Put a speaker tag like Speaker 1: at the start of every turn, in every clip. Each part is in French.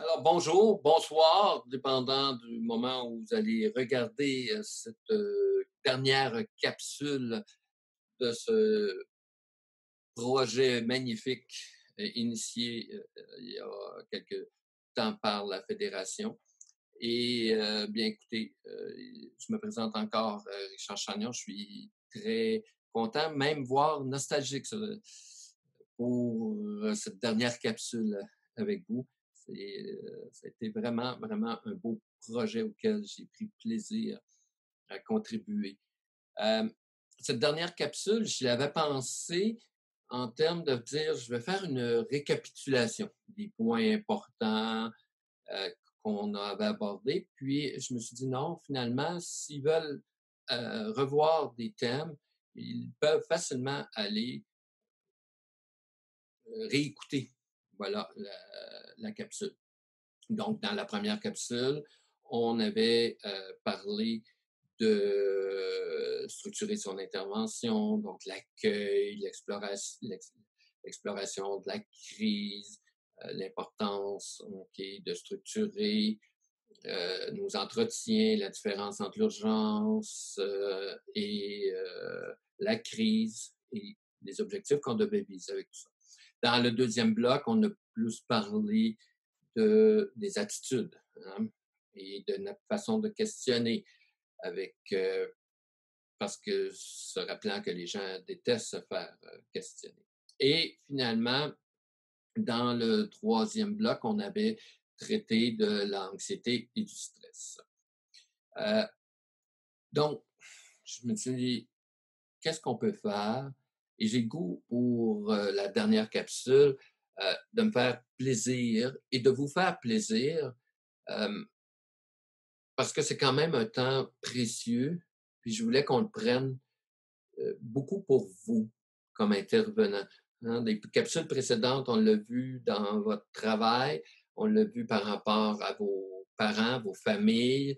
Speaker 1: Alors, bonjour, bonsoir, dépendant du moment où vous allez regarder cette dernière capsule de ce projet magnifique initié il y a quelques temps par la Fédération. Et bien, écoutez, je me présente encore, Richard Chagnon. Je suis très content, même voire nostalgique pour cette dernière capsule avec vous. Ça a été vraiment, vraiment un beau projet auquel j'ai pris plaisir à contribuer. Euh, Cette dernière capsule, je l'avais pensée en termes de dire, je vais faire une récapitulation des points importants euh, qu'on avait abordés. Puis, je me suis dit, non, finalement, s'ils veulent revoir des thèmes, ils peuvent facilement aller réécouter voilà, la capsule. Donc, dans la première capsule, on avait parlé de structurer son intervention, donc l'accueil, l'exploration de la crise, l'importance de structurer nos entretiens, la différence entre l'urgence et la crise et les objectifs qu'on devait viser avec tout ça. Dans le deuxième bloc, on a plus parlé des attitudes hein, et de notre façon de questionner avec parce que se rappelant que les gens détestent se faire questionner. Et finalement, dans le troisième bloc, on avait traité de l'anxiété et du stress. Euh, donc, je me suis dit, qu'est-ce qu'on peut faire? Et j'ai le goût pour la dernière capsule de me faire plaisir et de vous faire plaisir euh, parce que c'est quand même un temps précieux. Puis je voulais qu'on le prenne beaucoup pour vous comme intervenant. Hein. Des capsules précédentes, on l'a vu dans votre travail, on l'a vu par rapport à vos parents, vos familles.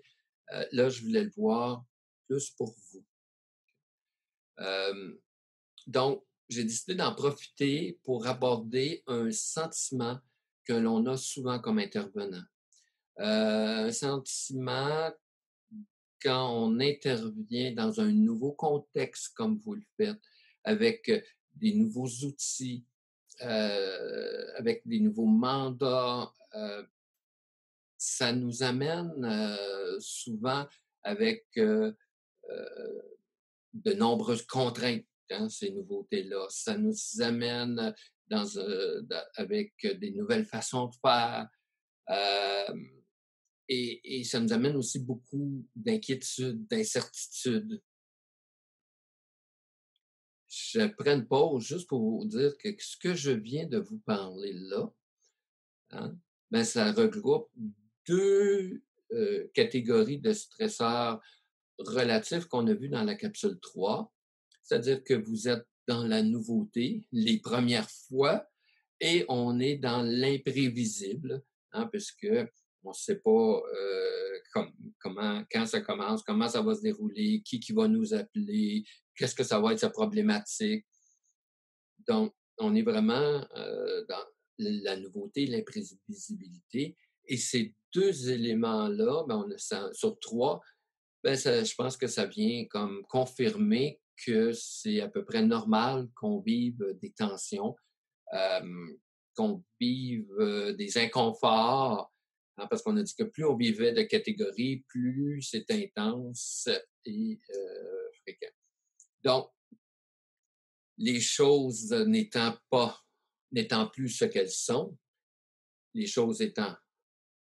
Speaker 1: Là, je voulais le voir plus pour vous. Euh, donc, j'ai décidé d'en profiter pour aborder un sentiment que l'on a souvent comme intervenant. Un sentiment quand on intervient dans un nouveau contexte comme vous le faites, avec des nouveaux outils, avec des nouveaux mandats, ça nous amène souvent avec de nombreuses contraintes, hein, ces nouveautés-là. Ça nous amène avec des nouvelles façons de faire. Euh, et ça nous amène aussi beaucoup d'inquiétudes, d'incertitudes. Je prends une pause juste pour vous dire que ce que je viens de vous parler là, hein, ben, ça regroupe deux catégories de stresseurs relatifs qu'on a vus dans la capsule 3. C'est-à-dire que vous êtes dans la nouveauté les premières fois et on est dans l'imprévisible, hein, puisque on ne sait pas comment, quand ça commence, comment ça va se dérouler, qui va nous appeler, qu'est-ce que ça va être sa problématique. Donc, on est vraiment dans la nouveauté, l'imprévisibilité. Et ces deux éléments-là, ben, sur trois, ben, je pense que ça vient comme confirmer que c'est à peu près normal qu'on vive des tensions, qu'on vive des inconforts, hein, parce qu'on a dit que plus on vivait de catégories, plus c'est intense et fréquent. Donc, les choses n'étant plus ce qu'elles sont, les choses étant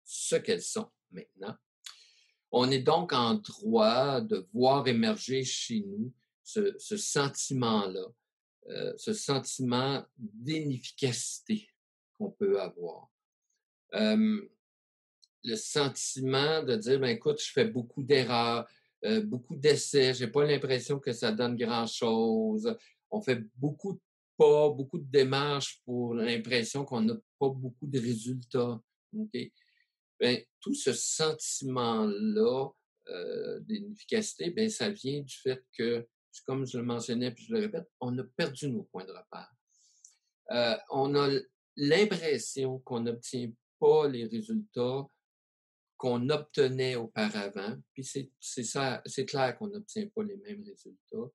Speaker 1: ce qu'elles sont maintenant, on est donc en droit de voir émerger chez nous ce sentiment-là, ce sentiment d'inefficacité qu'on peut avoir. Le sentiment de dire, ben, écoute, je fais beaucoup d'erreurs, beaucoup d'essais, j'ai pas l'impression que ça donne grand-chose. On fait beaucoup de pas, beaucoup de démarches pour l'impression qu'on n'a pas beaucoup de résultats. Okay? Ben, tout ce sentiment-là d'inefficacité, ben, ça vient du fait que, comme je le mentionnais, puis je le répète, on a perdu nos points de repère. On a l'impression qu'on obtient pas les résultats qu'on obtenait auparavant, puis c'est clair qu'on n'obtient pas les mêmes résultats.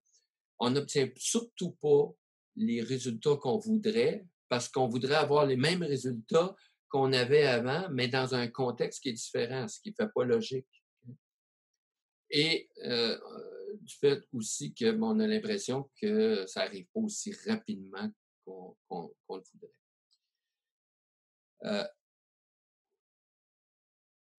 Speaker 1: On n'obtient surtout pas les résultats qu'on voudrait, parce qu'on voudrait avoir les mêmes résultats qu'on avait avant, mais dans un contexte qui est différent, ce qui ne fait pas logique. Et du fait aussi que on a l'impression que ça n'arrive pas aussi rapidement qu'on le voudrait.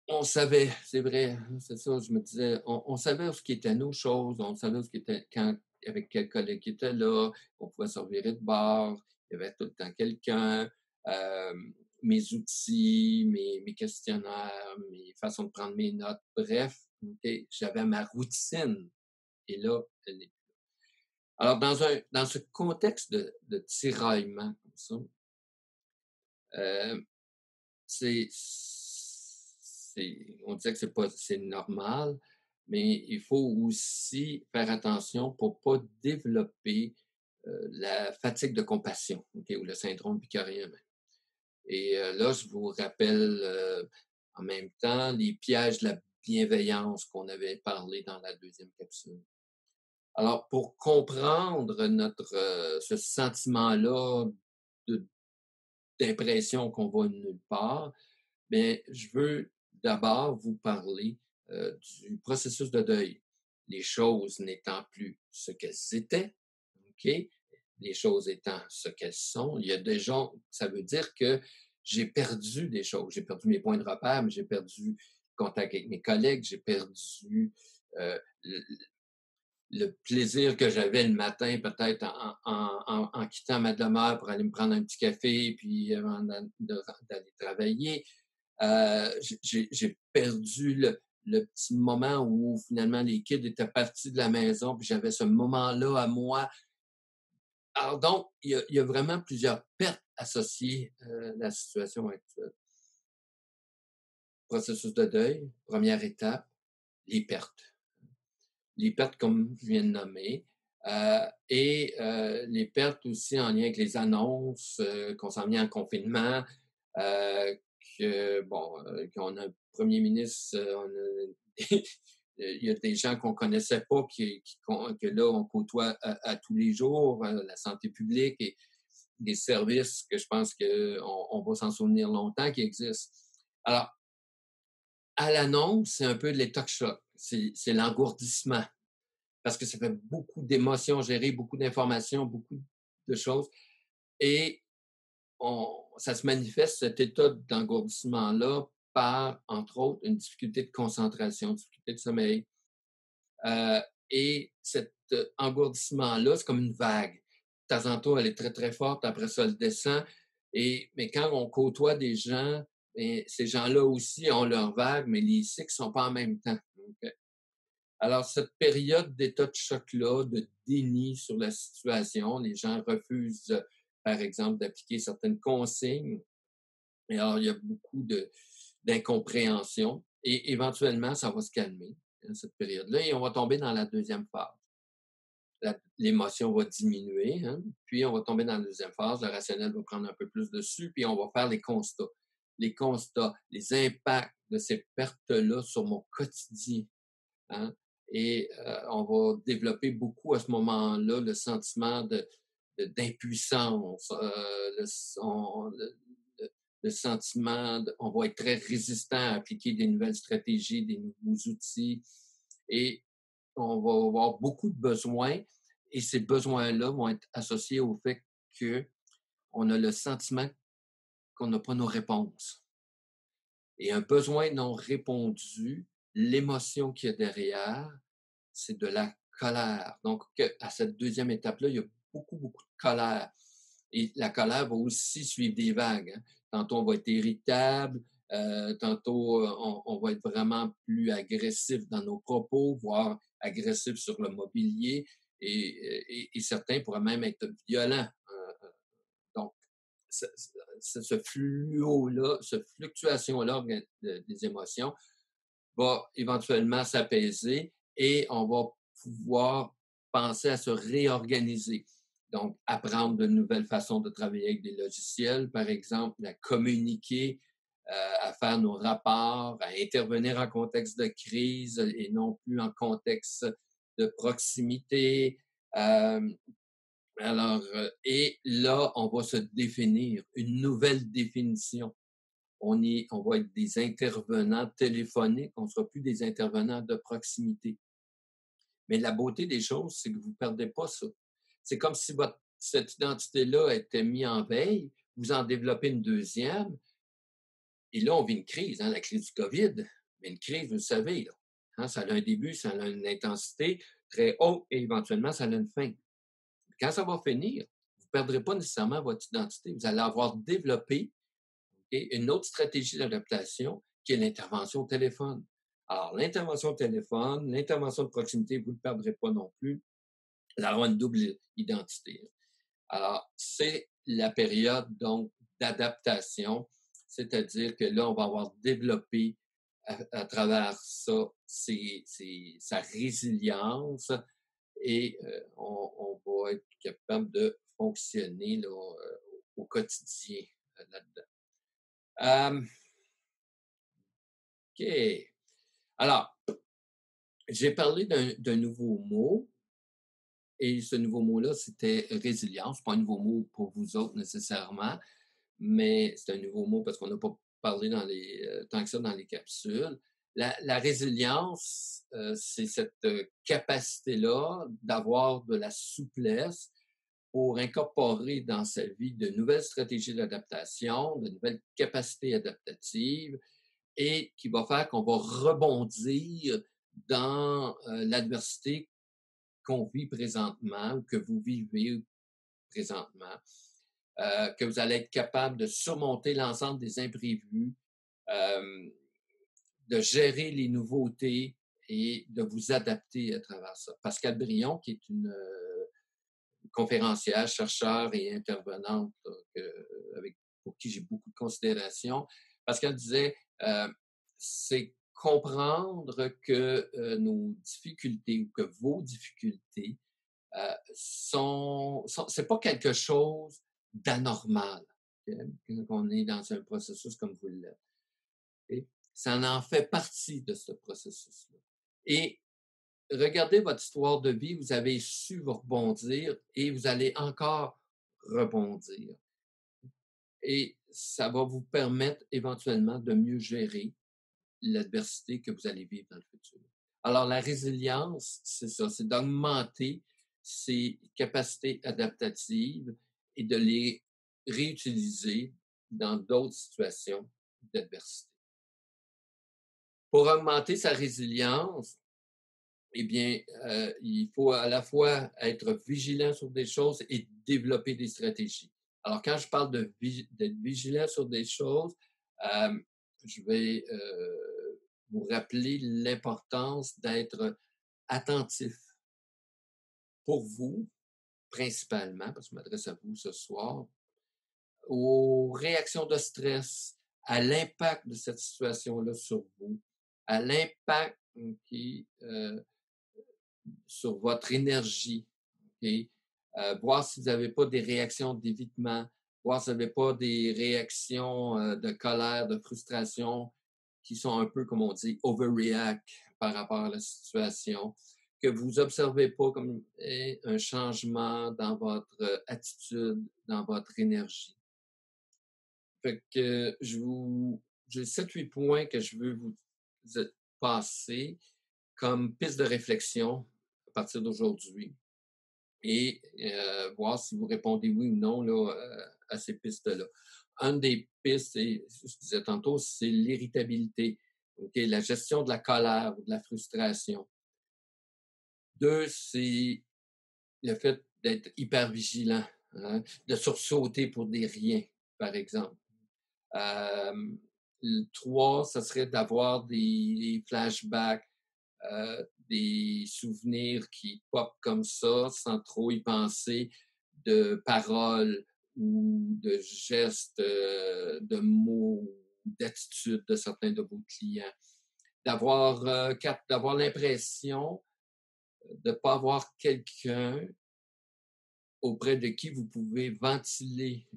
Speaker 1: On savait, c'est vrai, c'est ça, je me disais, on savait ce qui était nos choses, on savait ce qui était quand, avec quel collègue qui était là, on pouvait se revirer de bord, il y avait tout le temps quelqu'un, euh, mes outils, mes questionnaires, mes façons de prendre mes notes, bref, okay, j'avais ma routine. Et là, elle est... Alors, dans ce contexte de tiraillement comme ça, euh, on disait que c'est normal, mais il faut aussi faire attention pour ne pas développer la fatigue de compassion, okay, ou le syndrome picorien. Et là, je vous rappelle en même temps les pièges de la bienveillance qu'on avait parlé dans la deuxième capsule. Alors, pour comprendre ce sentiment-là d'impression qu'on va nulle part, bien, je veux d'abord vous parler du processus de deuil. Les choses n'étant plus ce qu'elles étaient, OK? Les choses étant ce qu'elles sont, il y a des gens, ça veut dire que j'ai perdu des choses. J'ai perdu mes points de repère, mais j'ai perdu le contact avec mes collègues, j'ai perdu le plaisir que j'avais le matin, peut-être en quittant ma demeure pour aller me prendre un petit café, puis avant d'aller travailler. J'ai perdu le petit moment où finalement les kids étaient partis de la maison, puis j'avais ce moment-là à moi. Alors donc, il y a vraiment plusieurs pertes associées à la situation actuelle. Processus de deuil, première étape, les pertes. Les pertes, comme je viens de nommer, et les pertes aussi en lien avec les annonces qu'on s'en vient en confinement, qu'on a un premier ministre, il y a des gens qu'on ne connaissait pas que là, on côtoie à tous les jours, la santé publique et des services que je pense qu'on va s'en souvenir longtemps qui existent. Alors, à l'annonce, c'est un peu de l'état de choc, c'est l'engourdissement parce que ça fait beaucoup d'émotions gérées, beaucoup d'informations, beaucoup de choses. Et ça se manifeste, cet état d'engourdissement-là, par, entre autres, une difficulté de concentration, une difficulté de sommeil. Et cet engourdissement-là, c'est comme une vague. De temps en temps, elle est très, très forte, après ça, elle descend. Mais quand on côtoie des gens, ces gens-là aussi ont leur vague, mais les cycles ne sont pas en même temps. Okay? Alors, cette période d'état de choc-là, de déni sur la situation, les gens refusent, par exemple, d'appliquer certaines consignes. Et alors, il y a beaucoup d'incompréhension. Et éventuellement, ça va se calmer, cette période-là, et on va tomber dans la deuxième phase. L'émotion va diminuer, puis on va tomber dans la deuxième phase. Le rationnel va prendre un peu plus dessus, puis on va faire les constats. Les constats, les impacts de ces pertes-là sur mon quotidien. Hein? Et on va développer beaucoup à ce moment-là le sentiment d'impuissance, le sentiment, on va être très résistant à appliquer des nouvelles stratégies, des nouveaux outils, et on va avoir beaucoup de besoins, et ces besoins-là vont être associés au fait qu'on a le sentiment qu'on n'a pas nos réponses. Et un besoin non répondu, l'émotion qu'il y a derrière, c'est de la colère. Donc, à cette deuxième étape-là, il y a beaucoup, beaucoup de colère. Et la colère va aussi suivre des vagues. Tantôt, on va être irritable, tantôt, on va être vraiment plus agressif dans nos propos, voire agressif sur le mobilier, et certains pourraient même être violents. Donc, ce fluo-là, cette fluctuation-là des émotions va éventuellement s'apaiser et on va pouvoir penser à se réorganiser. Donc, apprendre de nouvelles façons de travailler avec des logiciels, par exemple, à communiquer à faire nos rapports, à intervenir en contexte de crise et non plus en contexte de proximité. Et là, on va se définir une nouvelle définition. On va être des intervenants téléphoniques, on ne sera plus des intervenants de proximité. Mais la beauté des choses, c'est que vous ne perdez pas ça. C'est comme si cette identité-là était mise en veille, vous en développez une deuxième, et là, on vit une crise, la crise du COVID. Mais une crise, vous le savez, là, ça a un début, ça a une intensité très haute et éventuellement, ça a une fin. Quand ça va finir, vous ne perdrez pas nécessairement votre identité. Vous allez avoir développé une autre stratégie d'adaptation qui est l'intervention au téléphone. Alors, l'intervention au téléphone, l'intervention de proximité, vous ne le perdrez pas non plus. Vous allez avoir une double identité. Alors, c'est la période, donc, d'adaptation, c'est-à-dire que là, on va avoir développé à travers ça sa résilience et on va être capable de fonctionner là, au quotidien là-dedans. OK. Alors, j'ai parlé d'un nouveau mot et ce nouveau mot-là, c'était résilience. Ce n'est pas un nouveau mot pour vous autres nécessairement, mais c'est un nouveau mot parce qu'on n'a pas parlé tant que ça dans les capsules. La résilience, c'est cette capacité-là d'avoir de la souplesse pour incorporer dans sa vie de nouvelles stratégies d'adaptation, de nouvelles capacités adaptatives et qui va faire qu'on va rebondir dans l'adversité qu'on vit présentement ou que vous vivez présentement, que vous allez être capable de surmonter l'ensemble des imprévus, de gérer les nouveautés et de vous adapter à travers ça. Pascale Brion, qui est une conférencière, chercheur et intervenante pour qui j'ai beaucoup de considération, Pascale disait c'est comprendre que nos difficultés ou que vos difficultés c'est pas quelque chose d'anormal quand on est dans un processus comme vous l'êtes. Okay? Ça en fait partie de ce processus-là. Et regardez votre histoire de vie, vous avez su vous rebondir et vous allez encore rebondir. Et ça va vous permettre éventuellement de mieux gérer l'adversité que vous allez vivre dans le futur. Alors, la résilience, c'est ça, c'est d'augmenter ses capacités adaptatives et de les réutiliser dans d'autres situations d'adversité. Pour augmenter sa résilience, eh bien, il faut à la fois être vigilant sur des choses et développer des stratégies. Alors, quand je parle d'être vigilant sur des choses, je vais vous rappeler l'importance d'être attentif pour vous, principalement, parce que je m'adresse à vous ce soir, aux réactions de stress, à l'impact de cette situation-là sur vous, à l'impact sur votre énergie, okay? Voir si vous n'avez pas des réactions d'évitement, voir si vous n'avez pas des réactions de colère, de frustration qui sont un peu, comme on dit, overreact par rapport à la situation, que vous n'observez pas comme un changement dans votre attitude, dans votre énergie. Fait que j'ai 7-8 points que je veux vous passer comme piste de réflexion à partir d'aujourd'hui et voir si vous répondez oui ou non là, à ces pistes-là. Une des pistes, et je disais tantôt, c'est l'irritabilité, okay? La gestion de la colère ou de la frustration. 2, c'est le fait d'être hyper vigilant, hein? De sursauter pour des riens, par exemple. 3, ça serait d'avoir des flashbacks, des souvenirs qui popent comme ça, sans trop y penser, de paroles ou de gestes, de mots, d'attitudes de certains de vos clients. D'avoir l'impression de ne pas avoir quelqu'un auprès de qui vous pouvez ventiler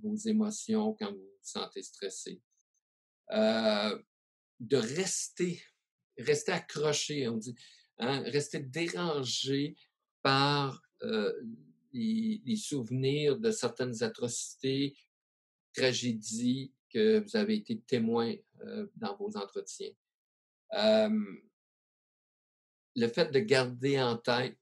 Speaker 1: vos émotions quand vous vous sentez stressé. euh, de rester accroché, on dit, hein, rester dérangé par les souvenirs de certaines atrocités, tragédies que vous avez été témoin dans vos entretiens. Le fait de garder en tête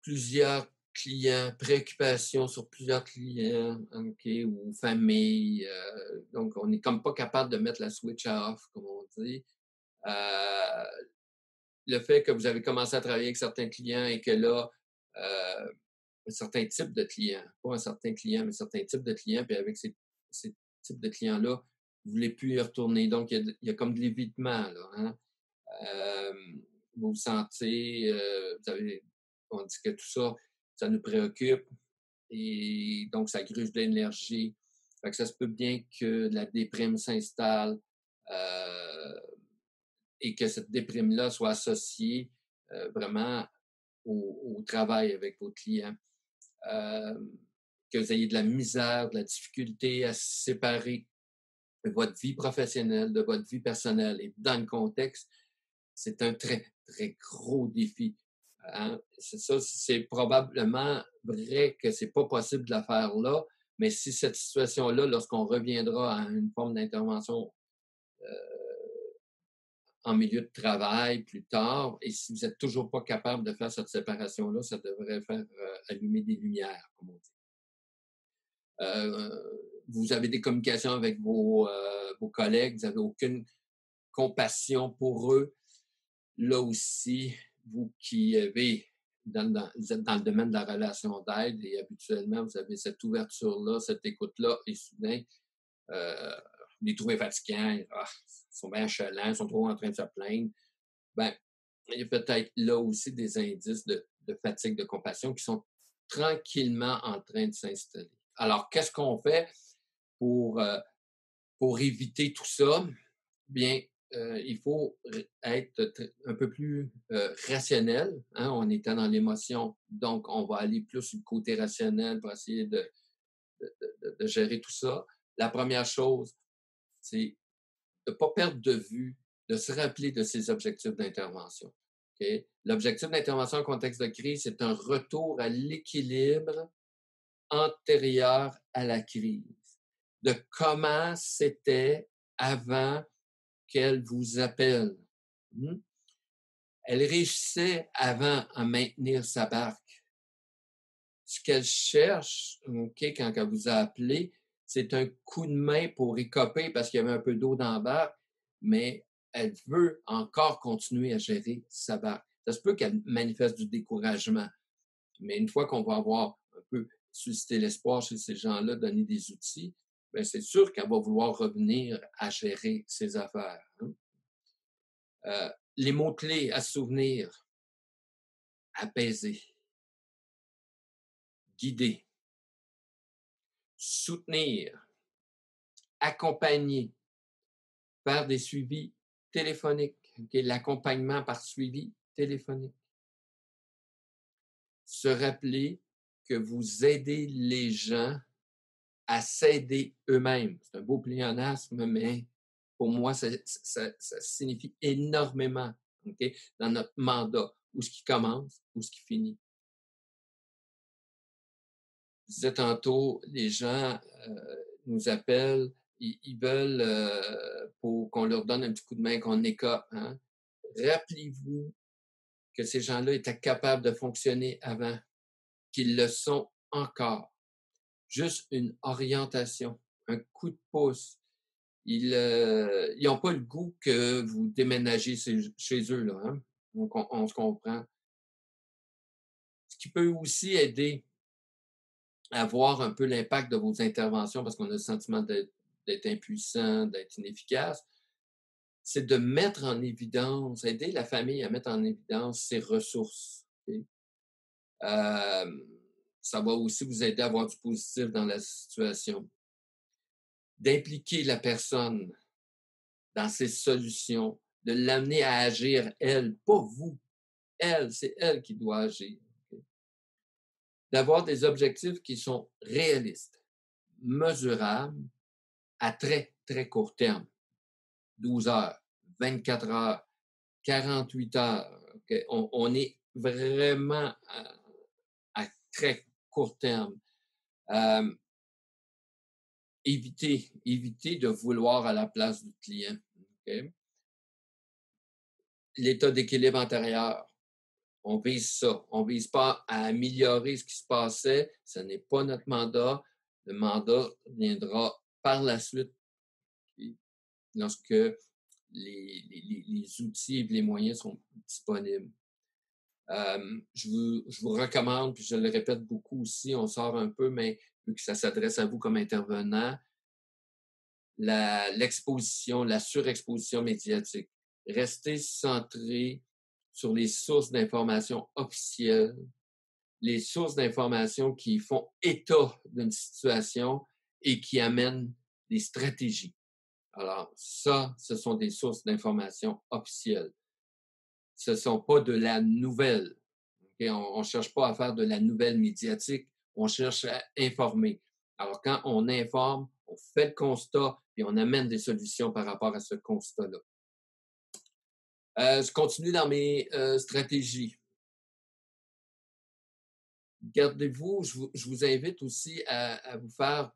Speaker 1: plusieurs clients, préoccupations sur plusieurs clients, OK, ou familles. Donc, on n'est comme pas capable de mettre la switch off, comme on dit. Le fait que vous avez commencé à travailler avec certains clients et que là, un certain type de clients, pas un certain client, mais un certain type de clients, puis avec ces types de clients-là, vous ne voulez plus y retourner. Donc, il y a comme de l'évitement, là. Hein? Vous vous sentez, on dit que tout ça, ça nous préoccupe et donc ça gruge de l'énergie. Fait que ça se peut bien que la déprime s'installe et que cette déprime-là soit associée vraiment au travail avec vos clients. Que vous ayez de la misère, de la difficulté à séparer votre vie professionnelle de votre vie personnelle. Et dans le contexte, c'est un très, très gros défi. Hein? C'est ça, c'est probablement vrai que c'est pas possible de la faire là, mais si cette situation-là, lorsqu'on reviendra à une forme d'intervention en milieu de travail plus tard, et si vous n'êtes toujours pas capable de faire cette séparation-là, ça devrait faire allumer des lumières, comme on dit. Vous avez des communications avec vos collègues, vous n'avez aucune compassion pour eux. Là aussi, vous qui avez, vous êtes dans le domaine de la relation d'aide et habituellement, vous avez cette ouverture-là, cette écoute-là, et soudain, vous les trouvez fatigants, ils sont bien achalants, ils sont trop en train de se plaindre. Ben, il y a peut-être là aussi des indices de fatigue de compassion qui sont tranquillement en train de s'installer. Alors, qu'est-ce qu'on fait pour, pour éviter tout ça? Bien, il faut être un peu plus rationnel. Hein? On était dans l'émotion, donc on va aller plus du côté rationnel pour essayer de gérer tout ça. La première chose, c'est de ne pas perdre de vue, de se rappeler de ses objectifs d'intervention. Okay? L'objectif d'intervention en contexte de crise, c'est un retour à l'équilibre antérieur à la crise, de comment c'était avant qu'elle vous appelle. Elle réussissait avant à maintenir sa barque. Ce qu'elle cherche, okay, quand elle vous a appelé, c'est un coup de main pour écoper parce qu'il y avait un peu d'eau dans la barque, mais elle veut encore continuer à gérer sa barque. Ça se peut qu'elle manifeste du découragement, mais une fois qu'on va avoir un peu suscité l'espoir chez ces gens-là, donner des outils, bien, c'est sûr qu'elle va vouloir revenir à gérer ses affaires. Les mots-clés à se souvenir: apaiser, guider, soutenir, accompagner, faire des suivis téléphoniques. Okay? L'accompagnement par suivi téléphonique. Se rappeler que vous aidez les gens à s'aider eux-mêmes. C'est un beau pléonasme, mais pour moi, ça signifie énormément, okay, dans notre mandat, où ce qui commence, où ce qui finit. Je disais tantôt, les gens nous appellent, ils veulent pour qu'on leur donne un petit coup de main, qu'on écope. Hein? Rappelez-vous que ces gens-là étaient capables de fonctionner avant, qu'ils le sont encore. Juste une orientation, un coup de pouce. Ils n'ont pas le goût que vous déménagez chez eux. Là, hein? Donc, on se comprend. Ce qui peut aussi aider à voir un peu l'impact de vos interventions parce qu'on a le sentiment d'être impuissant, d'être inefficace, c'est de mettre en évidence, aider la famille à mettre en évidence ses ressources. Okay? Ça va aussi vous aider à avoir du positif dans la situation. D'impliquer la personne dans ses solutions, de l'amener à agir, elle, pas vous. Elle, c'est elle qui doit agir. Okay? D'avoir des objectifs qui sont réalistes, mesurables, à très très court terme, 12 heures, 24 heures, 48 heures. Okay? On est vraiment à très court terme. Éviter de vouloir à la place du client. Okay? L'état d'équilibre antérieur, on vise ça. On ne vise pas à améliorer ce qui se passait. Ce n'est pas notre mandat. Le mandat viendra par la suite lorsque les outils et les moyens sont disponibles. Je vous recommande, puis je le répète beaucoup aussi, on sort un peu, mais vu que ça s'adresse à vous comme intervenant, l'exposition, la surexposition médiatique. Restez centré sur les sources d'informations officielles, les sources d'informations qui font état d'une situation et qui amènent des stratégies. Alors, ça, ce sont des sources d'informations officielles. Ce ne sont pas de la nouvelle. Okay? On ne cherche pas à faire de la nouvelle médiatique, on cherche à informer. Alors, quand on informe, on fait le constat et on amène des solutions par rapport à ce constat-là. Je continue dans mes stratégies. Gardez-vous, je vous invite aussi à vous faire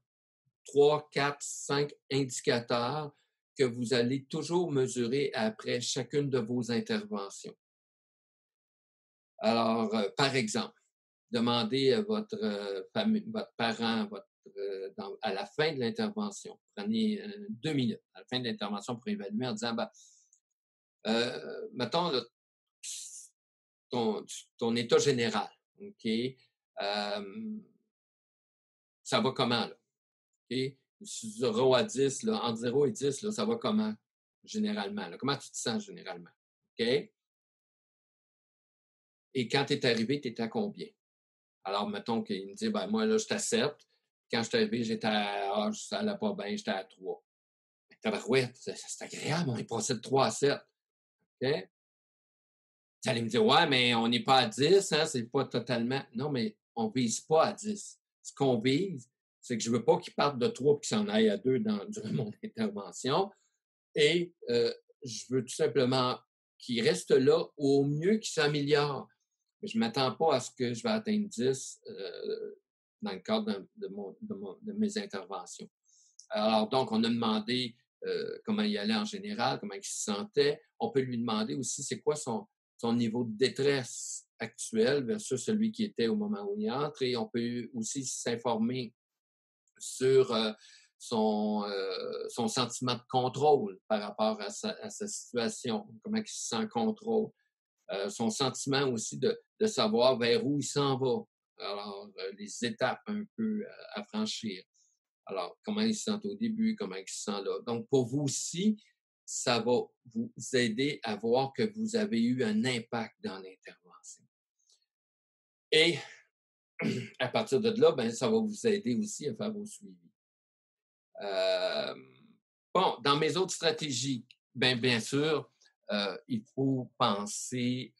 Speaker 1: 3, 4, 5 indicateurs que vous allez toujours mesurer après chacune de vos interventions. Alors, par exemple, demandez à votre parent, à la fin de l'intervention, prenez 2 minutes à la fin de l'intervention pour évaluer en disant, mettons, là, ton état général, OK? Ça va comment, là? OK? 0 à 10, là, entre 0 et 10, là, ça va comment, généralement? Là? Comment tu te sens généralement? OK? Et quand tu es arrivé, tu étais à combien? Alors, mettons qu'il me dit, moi, là, je suis à 7. Quand je suis arrivé, j'étais à, ça allait pas bien, j'étais à 3. Tabarouette, c'est agréable, on est passé de 3 à 7. OK? Vous allez me dire, ouais, mais on n'est pas à 10, hein, c'est pas totalement. Non, mais on ne vise pas à 10. Ce qu'on vise, c'est que je ne veux pas qu'il parte de 3 et qu'il s'en aille à 2 durant mon intervention. Et je veux tout simplement qu'il reste là, au mieux qu'il s'améliore. Je ne m'attends pas à ce que je vais atteindre 10 dans le cadre de mes interventions. Alors, donc, on a demandé comment il allait en général, comment il se sentait. On peut lui demander aussi c'est quoi son niveau de détresse actuel versus celui qui était au moment où il entre. Et on peut aussi s'informer sur son sentiment de contrôle par rapport à sa situation, comment il se sent en contrôle. Son sentiment aussi de savoir vers où il s'en va. Alors, les étapes un peu à franchir. Alors, comment il se sent au début, comment il se sent là. Donc, pour vous aussi, ça va vous aider à voir que vous avez eu un impact dans l'intervention. Et à partir de là, ça va vous aider aussi à faire vos suivis. Dans mes autres stratégies, bien sûr, il faut penser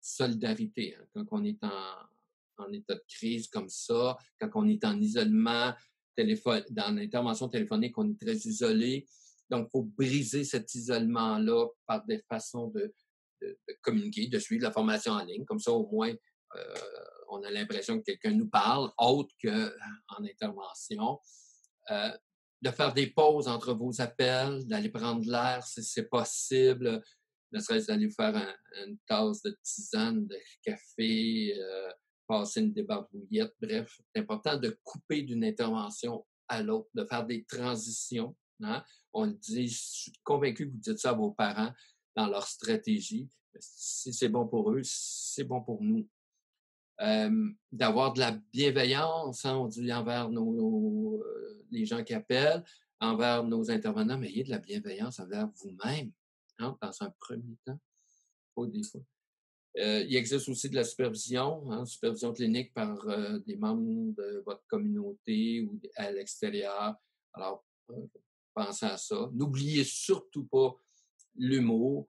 Speaker 1: solidarité. Hein, quand on est en état de crise comme ça, quand on est en isolement, dans l'intervention téléphonique, on est très isolé. Donc, il faut briser cet isolement-là par des façons de communiquer, de suivre la formation en ligne. Comme ça, au moins, on a l'impression que quelqu'un nous parle, autre qu'en intervention. De faire des pauses entre vos appels, d'aller prendre l'air si c'est possible, ne serait-ce d'aller vous faire une tasse de tisane, de café, passer une débarbouillette. Bref, c'est important de couper d'une intervention à l'autre, de faire des transitions. Hein? On le dit, je suis convaincu que vous dites ça à vos parents dans leur stratégie. Si c'est bon pour eux, c'est bon pour nous. D'avoir de la bienveillance, hein, on dit envers les gens qui appellent, envers nos intervenants, mais ayez de la bienveillance envers vous-même, hein, dans un premier temps, pas des fois. Il existe aussi de la supervision, hein, supervision clinique par des membres de votre communauté ou à l'extérieur. Alors, pensez à ça. N'oubliez surtout pas l'humour,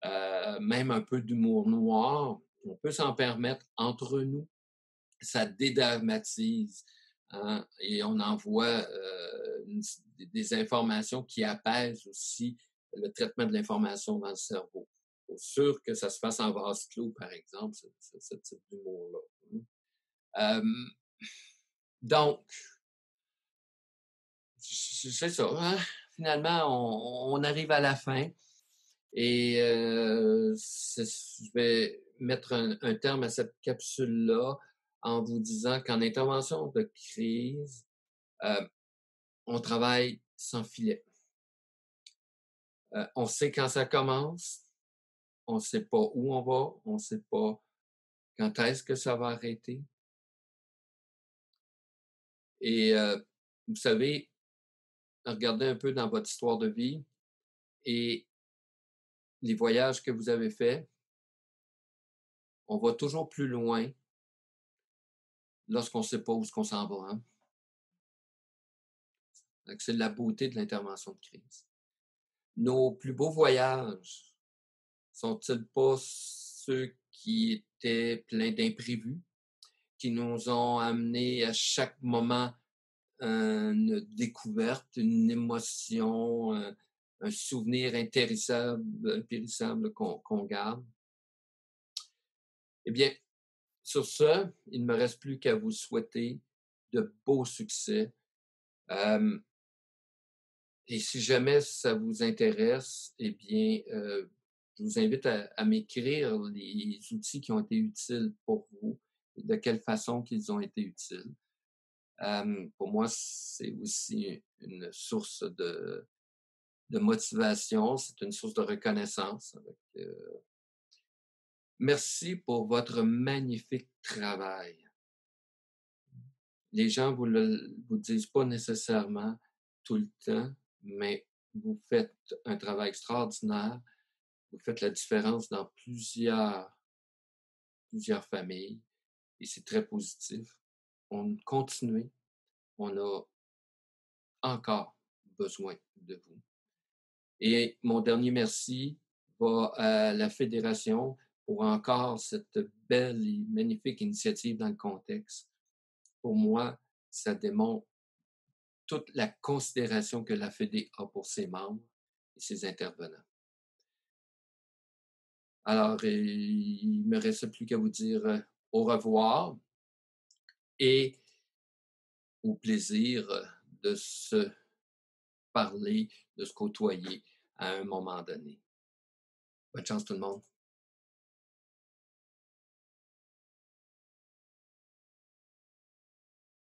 Speaker 1: même un peu d'humour noir. On peut s'en permettre entre nous. Ça dédramatise. Hein, et on en voit des informations qui apaisent aussi le traitement de l'information dans le cerveau. Il faut sûr que ça se fasse en vase clos, par exemple, ce type d'humour-là. Donc, c'est ça. Hein? Finalement, on arrive à la fin et je vais mettre un terme à cette capsule-là en vous disant qu'en intervention de crise, on travaille sans filet. On sait quand ça commence, on ne sait pas où on va, on ne sait pas quand est-ce que ça va arrêter. Et vous savez, regardez un peu dans votre histoire de vie et les voyages que vous avez faits, on va toujours plus loin lorsqu'on ne sait pas où est-ce qu'on s'en va. Hein? C'est la beauté de l'intervention de crise. Nos plus beaux voyages sont-ils pas ceux qui étaient pleins d'imprévus, qui nous ont amenés à chaque moment une découverte, une émotion, un souvenir impérissable qu'on garde? Eh bien, sur ce, il ne me reste plus qu'à vous souhaiter de beaux succès. Et si jamais ça vous intéresse, eh bien, je vous invite à m'écrire les outils qui ont été utiles pour vous et de quelle façon qu'ils ont été utiles. Pour moi, c'est aussi une source de motivation, c'est une source de reconnaissance. Merci pour votre magnifique travail. Les gens vous disent pas nécessairement tout le temps, mais vous faites un travail extraordinaire. Vous faites la différence dans plusieurs familles et c'est très positif. On continue. On a encore besoin de vous. Et mon dernier merci va à la Fédération pour encore cette belle et magnifique initiative dans le contexte. Pour moi, ça démontre toute la considération que la Fédé a pour ses membres et ses intervenants. Alors, il ne me reste plus qu'à vous dire au revoir et au plaisir de se parler, de se côtoyer à un moment donné. Bonne chance tout le monde.